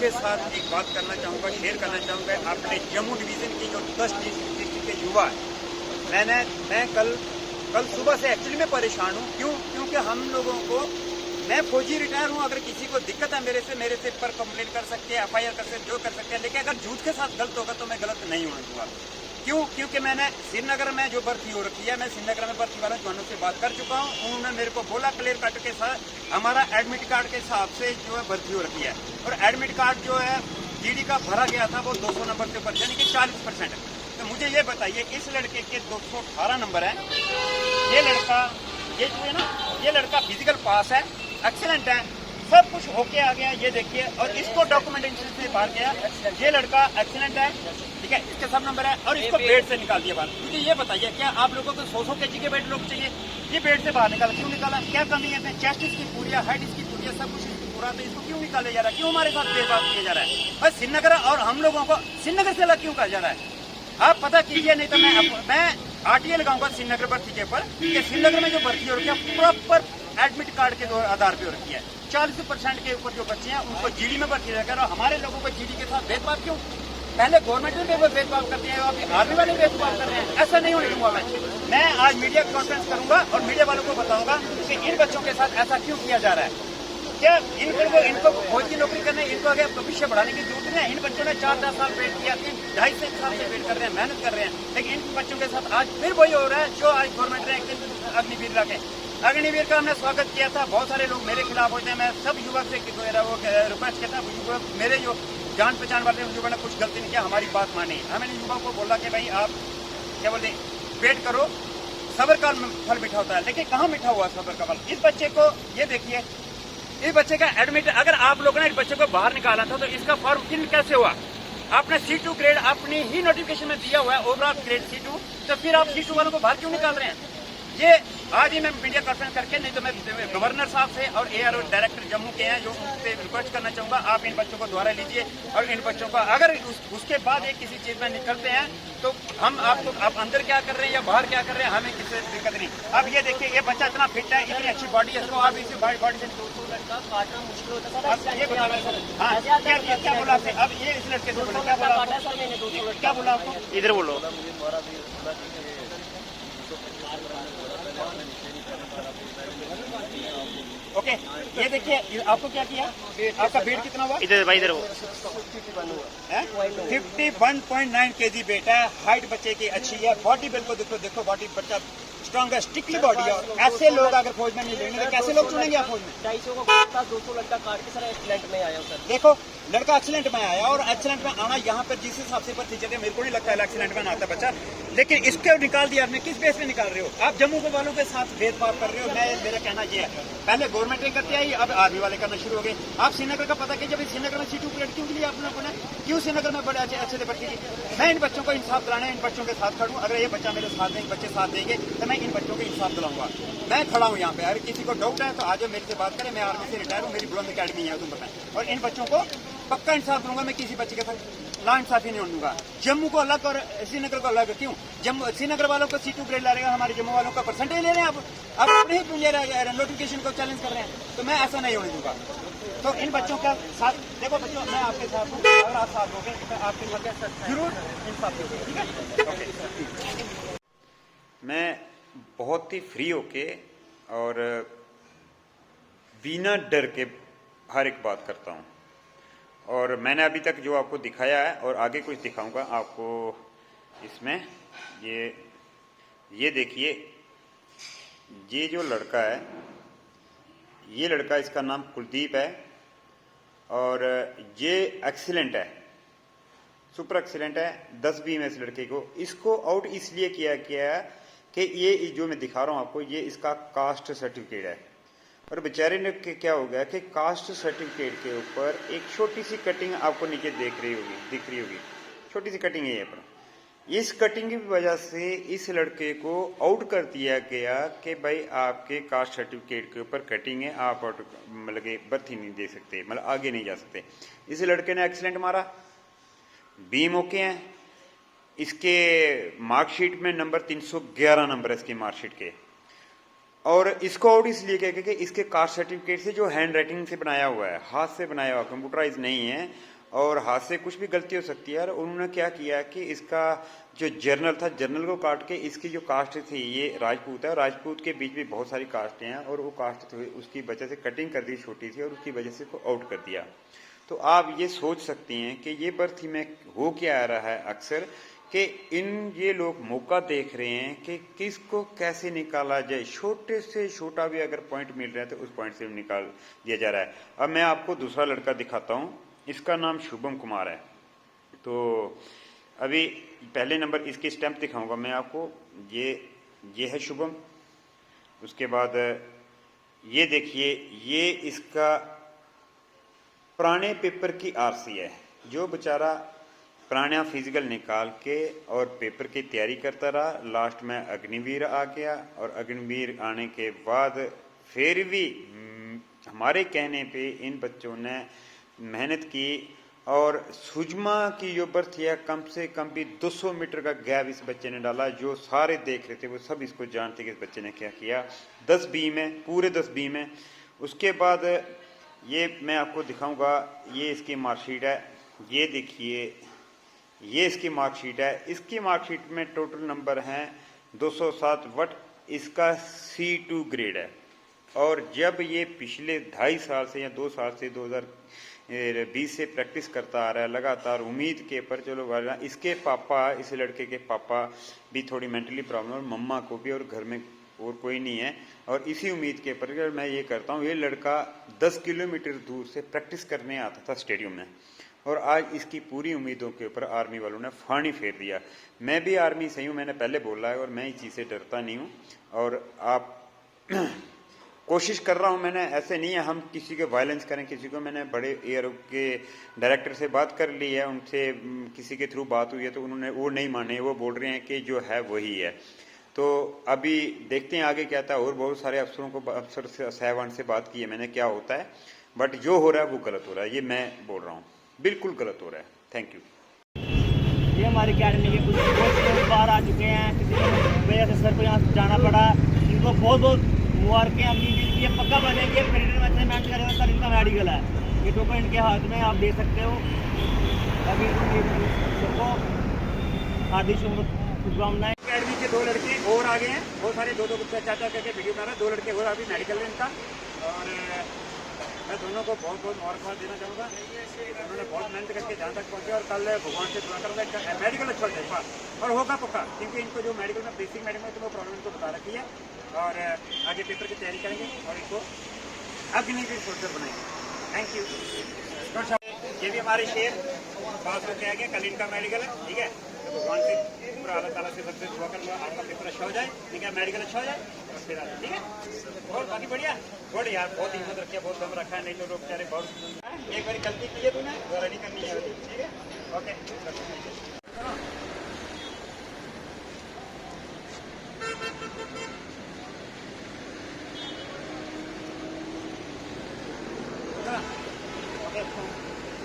आपके साथ एक बात करना चाहूँगा, शेयर करना चाहूँगा। अपने जम्मू डिवीज़न की जो 10 डिस्ट्रिक्ट के युवा है, मैं कल सुबह से एक्चुअली में परेशान हूँ। क्योंकि हम लोगों को, मैं फौजी रिटायर हूँ, अगर किसी को दिक्कत है मेरे से पर कंप्लेंट कर सकते हैं, FIR कर सकते, जो कर सकते हैं, लेकिन अगर झूठ के साथ गलत होगा तो मैं गलत नहीं होने दूंगा। क्योंकि मैंने श्रीनगर में जो भर्ती हो रखी है, मैं श्रीनगर में भर्ती वाले जवानों से बात कर चुका हूँ। उन्होंने मेरे को बोला क्लियर कट के साथ हमारा एडमिट कार्ड के हिसाब से जो है भर्ती हो रखी है, और एडमिट कार्ड जो है GD का भरा गया था वो 200 नंबर के ऊपर, यानी कि 40%। तो मुझे ये बताइए, इस लड़के के 218 नंबर है, ये जो है ना, ये लड़का फिजिकल पास है, एक्सीलेंट है, सब कुछ होके आ गया, ये देखिए, और इसको डॉक्यूमेंटेशन से बाहर गया, ये लड़का एक्सीलेंट है, ठीक है, इसके सब नंबर है, और इसको बेड से निकाल दिया बाहर। मुझे ये बताइए, क्या आप लोगों को 100 kg के बेड लोग चाहिए? ये बेड से बाहर निकाला, क्यों निकाला? क्या कमी है? चेस्ट इसकी पूरी है, हाइट इसकी पूरी है, सब कुछ इसकी पूरा, तो इसको क्यों निकाला जा रहा है? क्यों हमारे साथ भेदभाव किया जा रहा है? बस श्रीनगर और हम लोगों को श्रीनगर से अलग क्यों कहा जा रहा है? आप पता कीजिए, नहीं तो मैं RTA लगाऊंगा श्रीनगर भर्ती के ऊपर, कि श्रीनगर में जो भर्ती हो रही है प्रॉपर एडमिट कार्ड के आधार पे हो रखी है। 40% के ऊपर जो बच्चे हैं उनको GD में भर्ती रहकर, और हमारे लोगों को GD के साथ भेदभाव क्यों? पहले गवर्नमेंट में भेदभाव करते हैं, अब आर्मी वाले भेदभाव कर रहे हैं। ऐसा नहीं होने दूंगा मैं आज मीडिया कॉन्फ्रेंस करूंगा और मीडिया वालों को बताऊंगा कि इन बच्चों के साथ ऐसा क्यों किया जा रहा है। क्या इनको फौज की नौकरी करने, इनको आगे भविष्य बढ़ाने की जरूरत नहीं है? इन बच्चों ने 4-10 साल वेट किया, 2.5 साल से वेट कर रहे हैं, मेहनत कर रहे हैं, लेकिन इन बच्चों के साथ आज फिर वही हो रहा है जो आज गवर्नमेंट ने अग्निवीर रखे। अग्निवीर का हमने स्वागत किया था, बहुत सारे लोग मेरे खिलाफ होते हैं, मैं सब युवक से रिक्वेस्ट करता हूँ, मेरे जो जान पहचान वाले युवा ने कुछ गलती नहीं किया, हमारी बात मानी। हमने युवा को बोला कि भाई आप क्या बोलते, वेट करो, सब्र का फल मीठा होता है, लेकिन कहाँ मीठा हुआ सब्र का फल? इस बच्चे को ये देखिए, इस बच्चे का एडमिट, अगर आप लोगों ने इस बच्चे को बाहर निकाला था तो इसका फॉर्म फिल कैसे हुआ? आपने C2 ग्रेड अपनी ही नोटिफिकेशन में दिया हुआ है, ओवरऑल ग्रेड C2, तो फिर आप C2 वालों को बाहर क्यों निकाल रहे हैं? ये आज ही मैं मीडिया कॉन्फ्रेंस करके, नहीं तो मैं गवर्नर साहब से और ARO डायरेक्टर जम्मू के हैं, जो उनसे रिक्वेस्ट करना चाहूंगा, आप इन बच्चों को दोबारा लीजिए, और इन बच्चों को अगर उसके बाद एक किसी चीज में निकलते हैं तो हम आपको, आप अंदर क्या कर रहे हैं या बाहर क्या कर रहे हैं, हमें किसी दिक्कत नहीं। अब ये देखिए, ये बच्चा इतना फिट है, इतनी अच्छी बॉडी है, इसको आप इसी बॉडी से काटना मुश्किल होता है। ये बता रहे सर, हाँ, क्या बोला आपसे? अब ये इस लड़के से क्या बोला? क्या बोला आपको? इधर बोलो। ओके, ये देखिए, आपको क्या किया? आपका वेट कितना हुआ? इधर भाई, इधर 51.9 kg वेट है, हाइट बच्चे की अच्छी है, बॉडी बिल्कुल देखो बॉडी बच्चा स्ट्रॉन्ग है, स्टिकली बॉडी है। ऐसे लोग अगर फौज में नहीं लेंगे तो कैसे लोग चुनेंगे आप फौज में? 250 लड़का काट के सर एक्सीलेंट में आया सर। देखो, लड़का एक्सीलेंट में आया, और एक्सीलेंट में आना यहाँ पर जिस हिसाब से भर्ती चले, मेरे को नहीं लगता है एक्सीलेंट में आता बच्चा, लेकिन इसको निकाल दिया आपने। किस बेस पे निकाल रहे हो? आप जम्मू के वालों के साथ भेदभाव कर रहे हो। मेरा कहना यह है, पहले गवर्नमेंट ने करती आई, अब आर्मी वाले करना शुरू हो गए। आप श्रीनगर का पता कीजिए, श्रीनगर में C2 ग्रेड क्यों लिया आप लोगों ने? क्यों श्रीनगर में बड़े अच्छे से भर्ती की? मैं इन बच्चों को इंसाफ दिलाने, इन बच्चों के साथ खड़ूं। अगर ये बच्चा मेरे साथ देंगे, बच्चे साथ देंगे, तो मैं इन बच्चों को इंसाफ दिलाऊंगा। मैं खड़ा हूँ यहाँ पे, अगर किसी को डाउट है तो आज मेरे से बात करें, मैं आर्मी से रिटायर हूँ, मेरी बुलंद अकेडमी है, तुम बताएं, और इन बच्चों को पक्का इंसाफ दूंगा। मैं किसी बच्चे के साथ नाइंसाफी नहीं होने दूंगा। जम्मू को अलग और श्रीनगर को अलग क्यों? श्रीनगर वालों को C2 ग्रेड ला रहेगा, हमारे जम्मू वालों का परसेंटेज ले रहे हैं। आप अपने ही नोटिफिकेशन को चैलेंज कर रहे हैं, तो मैं ऐसा नहीं होने दूंगा। तो इन बच्चों का साथ देखो, बच्चों मैं आपके साथ हूँ, अगर आप साथ होंगे तो आपके साथ जरूर इंसाफ होगा, ठीक है? ओके, मैं बहुत ही फ्री होके और बिना डर के हर एक बात करता हूँ, और मैंने अभी तक जो आपको दिखाया है और आगे कुछ दिखाऊंगा आपको इसमें। ये देखिए, ये जो लड़का है, ये लड़का, इसका नाम कुलदीप है, और ये एक्सीलेंट है, सुपर एक्सीलेंट है। 10 भी में इस लड़के को, इसको आउट इसलिए किया गया है कि ये जो मैं दिखा रहा हूँ आपको, ये इसका कास्ट सर्टिफिकेट है, और बेचारे ने क्या हो गया कि कास्ट सर्टिफिकेट के ऊपर एक छोटी सी कटिंग आपको नीचे दिख रही होगी, छोटी सी कटिंग है ये पर। इस कटिंग की वजह से इस लड़के को आउट कर दिया गया कि भाई आपके कास्ट सर्टिफिकेट के ऊपर कटिंग है, आप मतलब भर्ती नहीं दे सकते, मतलब आगे नहीं जा सकते। इस लड़के ने एक्सीलेंट मारा, 20 मौके हैं, इसके मार्कशीट में नंबर 311 नंबर है इसकी मार्कशीट के, और इसको आउट इसलिए कह कि इसके कास्ट सर्टिफिकेट से जो हैंड राइटिंग से बनाया हुआ है, हाथ से बनाया हुआ, कंप्यूटराइज नहीं है, और हाथ से कुछ भी गलती हो सकती है। और उन्होंने क्या किया कि इसका जो जर्नल था, जर्नल को काट के इसकी जो कास्ट थी, ये राजपूत है, राजपूत के बीच में बहुत सारी कास्टें हैं, और वो कास्ट उसकी वजह से कटिंग कर दी छोटी सी, और उसकी वजह से इसको आउट कर दिया। तो आप ये सोच सकती हैं कि ये बर्थी में हो क्या आ रहा है अक्सर, कि ये लोग मौका देख रहे हैं कि किसको कैसे निकाला जाए, छोटे से छोटा भी अगर पॉइंट मिल रहा है तो उस पॉइंट से निकाल दिया जा रहा है। अब मैं आपको दूसरा लड़का दिखाता हूँ, इसका नाम शुभम कुमार है। तो अभी पहले नंबर इसकी स्टैंप दिखाऊंगा मैं आपको, ये है शुभम। उसके बाद ये देखिए, ये इसका पुराने पेपर की आरसी है। जो बेचारा पुराना फिजिकल निकाल के और पेपर की तैयारी करता रहा, लास्ट में अग्निवीर आ गया, और अग्निवीर आने के बाद फिर भी हमारे कहने पे इन बच्चों ने मेहनत की, और सुजमा की जो भर्ती है कम से कम भी 200 मीटर का गैप इस बच्चे ने डाला। जो सारे देख रहे थे वो सब इसको जानते कि इस बच्चे ने क्या किया। 10 बी में, पूरे 10 बी में। उसके बाद ये मैं आपको दिखाऊंगा, ये इसकी मार्कशीट है, ये देखिए, ये इसकी मार्कशीट है। इसकी मार्कशीट में टोटल नंबर हैं 207, बट इसका C2 ग्रेड है। और जब ये पिछले 2.5 साल से या 2 साल से 2020 से प्रैक्टिस करता आ रहा है लगातार, उम्मीद के पर चलो वाला, इसके पापा, इस लड़के के पापा भी थोड़ी मेंटली प्रॉब्लम, और मम्मा को भी, और घर में और कोई नहीं है। और इसी उम्मीद के पर मैं ये करता हूँ, ये लड़का 10 किलोमीटर दूर से प्रैक्टिस करने आता था स्टेडियम में, और आज इसकी पूरी उम्मीदों के ऊपर आर्मी वालों ने फानी फेर दिया। मैं भी आर्मी से हूँ, मैंने पहले बोला है, और मैं इस चीज़ से डरता नहीं हूँ। और आप कोशिश कर रहा हूँ मैंने, ऐसे नहीं है हम किसी के वायलेंस करें किसी को। मैंने बड़े एयर के डायरेक्टर से बात कर ली है, उनसे किसी के थ्रू बात हुई है, तो उन्होंने वो नहीं माने, वो बोल रहे हैं कि जो है वही है। तो अभी देखते हैं आगे क्या था। और बहुत सारे अफसरों को, अफसर साहबान से बात की है मैंने, क्या होता है, बट जो हो रहा है वो गलत हो रहा है, ये मैं बोल रहा हूँ, बिल्कुल गलत हो रहा है। Thank you. ये हमारी अकेडमी के कुछ लोग बाहर आ चुके हैं, किसी की वजह से सर को यहाँ से जाना पड़ा। इनको बहुत बहुत मुबारकें। अपनी ये पक्का बनेंगे, प्रेसिडेंट अच्छे मैच करेगा, सर इनका मेडिकल है, ये टोकन इनके हाथ में आप दे सकते हो। अभी सबको हार्दिक शुभकामनाएं। अकेडमी के 2 लड़के और आ गए हैं, बहुत सारे 2-2 बच्चे चाचा करके वीडियो बना रहे हैं। 2 लड़के और अभी मेडिकल में इनका, और मैं दोनों को बहुत बहुत मुबारकबाद देना चाहूँगा। उन्होंने बहुत मेहनत करके जहाँ तक पहुँचे, और कल भगवान से दुआ करूँगा मेडिकल अच्छा हो जाए, और होगा पक्का, क्योंकि इनको जो मेडिकल में बेसिक मेडिकल में तो वो प्रॉब्लम इनको बता रखी है। और आगे पेपर की तैयारी करेंगे और इनको अग्निवीर सोल्जर बनाएंगे। Thank you. ये भी हमारे शेर पास होकर आ गया, कल इनका मेडिकल है, ठीक है। तो भगवान से पूरा अल्लाह ताला से सबसे दुआ करूँगा आपका पेपर अच्छा हो जाए, ठीक है, मेडिकल अच्छा हो जाए, और फिर आगे, ठीक है। और बाकी बढ़िया, गुड यार, बहुत हिम्मत रखी है, बहुत दम रखा है, नहीं तो लोग बेचारे बहुत। एक बार गलती की है तूने, दोबारा नहीं करनी है, ठीक है, ओके।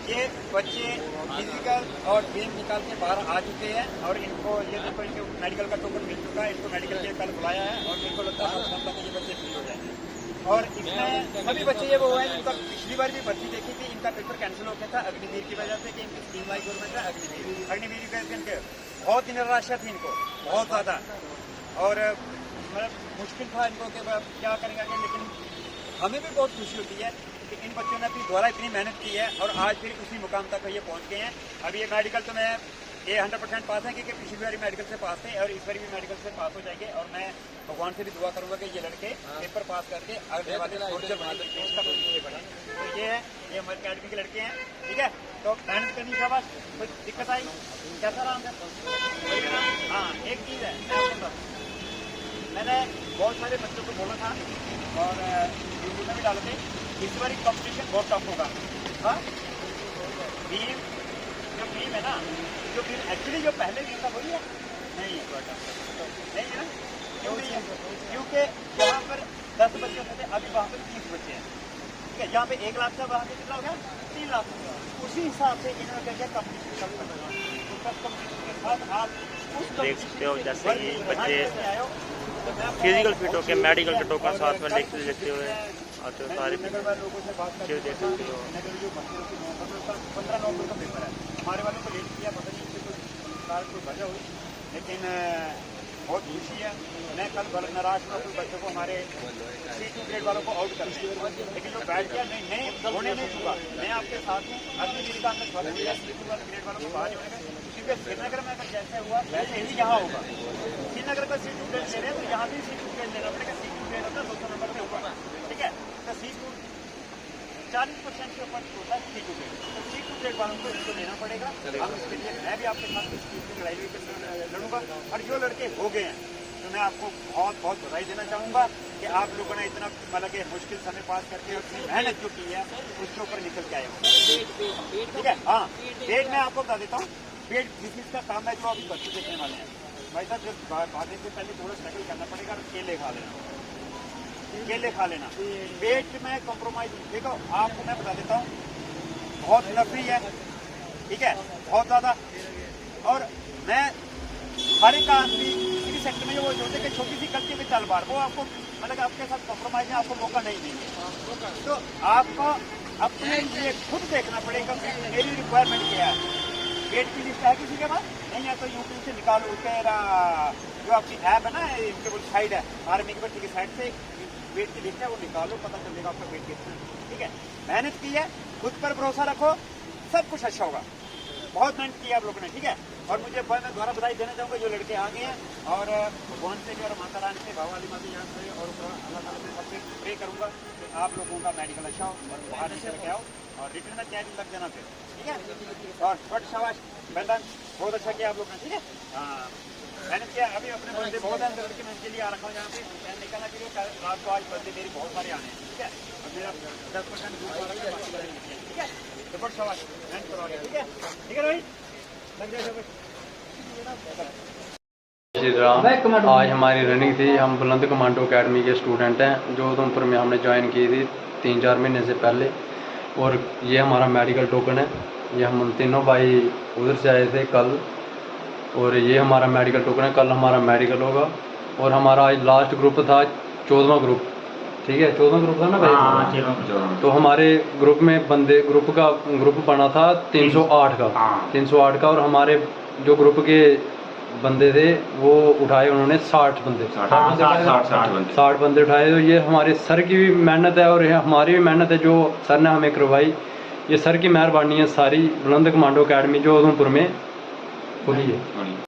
ये बच्चे फिजिकल और गेम निकाल के बाहर आ चुके हैं, और इनको ये देखो, इनको मेडिकल का टोकन मिल चुका है। इसको मेडिकल के कल बुलाया है, और मेरे को लगता है कि ये बच्चे फ्री हो जाएंगे। और इसमें सभी बच्चे ये वो हैं जिनका पिछली बार भी भर्ती देखी थी, इनका पेपर कैंसिल हो गया था अग्निवीर की वजह से, कि इनकी स्कीम वाइज गवर्नमेंट है अग्निवीर के बहुत ही निराशा थी इनको, बहुत ज़्यादा, और मतलब मुश्किल था इनको कि क्या करेंगे, लेकिन हमें भी बहुत खुशी होती है कि इन बच्चों ने अपनी द्वारा इतनी मेहनत की है, और आज फिर उसी मुकाम तक ये पहुंच गए हैं। अब ये मेडिकल तो मैं ये 100% पास है, क्योंकि पिछली बार मेडिकल से पास थे, और इस बार भी मेडिकल से पास हो जाएंगे। और मैं भगवान से भी दुआ करूंगा कि ये लड़के पेपर पास करके अगले वाले सोल्जर बना देंगे, इसका ये बने। तो ये है, ये हमारे अकेडमी के लड़के हैं, ठीक है। तो मेहनत करनी शाबाश। कोई दिक्कत आई, कैसा रहा हमने? हाँ, एक चीज़ है, मैंने बहुत सारे बच्चों को बोला था, और यूट्यूब में भी डाले थे, इस बार कंपटीशन बहुत टफ होगा। हाँ, बीम जो बीम है ना, जो बीम एक्चुअली जो पहले बीम था वही है, नहीं है, नहीं है ना, क्यों नहीं है? क्योंकि यहाँ पर 10 बच्चे होते थे, अभी वहाँ पर 30 बच्चे हैं, ठीक है। यहाँ पे 1 लाख का, वहाँ पे कितना हो गया? 3 लाख। उसी हिसाब से इन्होंने क्या किया, कंपटीशन के साथ आप देख सकते हो, जैसे कि बच्चे फिजिकल फिट होकर मेडिकल के टोकन साथ में लेते हुए और तो मैं सारे नगर वाले लोगों से बात जो करके देख सकते हो। नगर जो बच्चे की 15 नवंबर का पेपर है, हमारे वालों को लेट किया, पता नहीं इससे कोई कार कोई वजह हुई, लेकिन बहुत खुशी है। मैं कल बड़ा नाराज हुआ कुछ बच्चों को हमारे C2 ग्रेड वालों को आउट करते हैं, लेकिन जो बैठ गया नहीं होने नहीं दूंगा। मैं आपके साथ हूँ, अगली मेरी काम में स्वागत किया C2 ग्रेड वालों को बाहर होने का, क्योंकि श्रीनगर में अगर जैसे हुआ वैसे ही यहाँ होगा। श्रीनगर का C2 ग्रेड ले रहे हैं तो यहाँ भी C2 ग्रेड लेना पड़ेगा। C2 ग्रेड होता है 200 नंबर से ऊपर, ठीक है। तो C2 40% के ऊपर होता है C2 ग्रेड, तो C2 ग्रेड वालों को इसको लेना पड़ेगा। हम इसके लिए मैं भी आपके साथ इस चीज़ की लड़ाई लड़ूंगा, और जो लड़के हो गए हैं तो मैं आपको बहुत बहुत बधाई देना चाहूँगा कि आप लोगों ने इतना मतलब कि मुश्किल समय पास करके अपनी मेहनत जो की है उसके ऊपर निकल के आए हो, ठीक है। हाँ, डेट मैं आपको बता देता हूँ। पेट बिजनेस का काम है जो अभी बच्चे देखने वाले हैं। भाई साहब जब भागने से पहले थोड़ा स्ट्रगल करना पड़ेगा, और केले खा लेना, पेट में कॉम्प्रोमाइज। देखो आपको मैं बता देता हूँ, बहुत नफरी है, ठीक है, बहुत ज़्यादा। और मैं हर एक आदमी किसी भी सेक्टर में जो वो सोचते कि छोटी सी गलती में चल बार वो आपको मतलब आपके साथ कॉम्प्रोमाइज में आपको मौका नहीं देंगे। तो आपको अपने लिए खुद देखना पड़ेगा कि मेरी रिक्वायरमेंट क्या है। पेट की लिस्ट है किसी के पास नहीं है तो यूट्यूब से निकालो, तेरा जो आपकी ऐप है ना, इनके वो साइड है आर्मी के बच्चे की साइड से पेट की लिस्ट है, वो निकालो, पता चलेगा आपका पेट कितना है, ठीक है। मेहनत की है, खुद पर भरोसा रखो, सब कुछ अच्छा होगा। बहुत मेहनत की है आप लोगों ने, ठीक है। और मुझे मैं दोबारा बधाई देना चाहूँगा जो लड़के आ गए हैं, और भगवान से भी और माता रानी से भाव वाली माता याद करें, और अल्लाह ताला से सबसे प्रे करूँगा कि आप लोगों का मेडिकल अच्छा हो और बाहर निकल के आओ और रिटर्न में तैयारी लग जाना फिर, ठीक है। और फट शाबाश मैदान बहुत अच्छा किया आप लोगों ने, ठीक है। हाँ, मैंने किया। अभी अपने बंदे बहुत हैं अंदर के, मैं इनके लिए आ रखा हूँ यहाँ पे। मैं निकलना के लिए रात को आज बंदे मेरे बहुत सारे आने हैं, ठीक है। और मेरा 10% दूर आ रहा है, ठीक है। तो फट शाबाश मैंने करवा लिया, ठीक है, ठीक है भाई, लग जाए। श्री राम। आज हमारी रनिंग थी। हम बुलंद कमांडो अकेडमी के स्टूडेंट हैं जो उधमपुर में हमने ज्वाइन की थी 3-4 महीने से पहले। और ये हमारा मेडिकल टोकन है। ये हम तीनों भाई उधर से आए थे कल, और ये हमारा मेडिकल टोकन है। कल हमारा मेडिकल होगा। और हमारा आज लास्ट ग्रुप था 14वां ग्रुप, ठीक है। 14वां ग्रुप था ना भाई। तो हमारे ग्रुप में ग्रुप बना था 308 का, 308 का। और हमारे जो ग्रुप के बंदे थे वो उठाए उन्होंने 60 बंदे 60 बंदे उठाए। तो ये हमारे सर की भी मेहनत है और हमारी भी मेहनत है जो सर ने हमें करवाई। ये सर की मेहरबानी है सारी। बुलंद कमांडो अकेडमी जो उधमपुर में खुली है।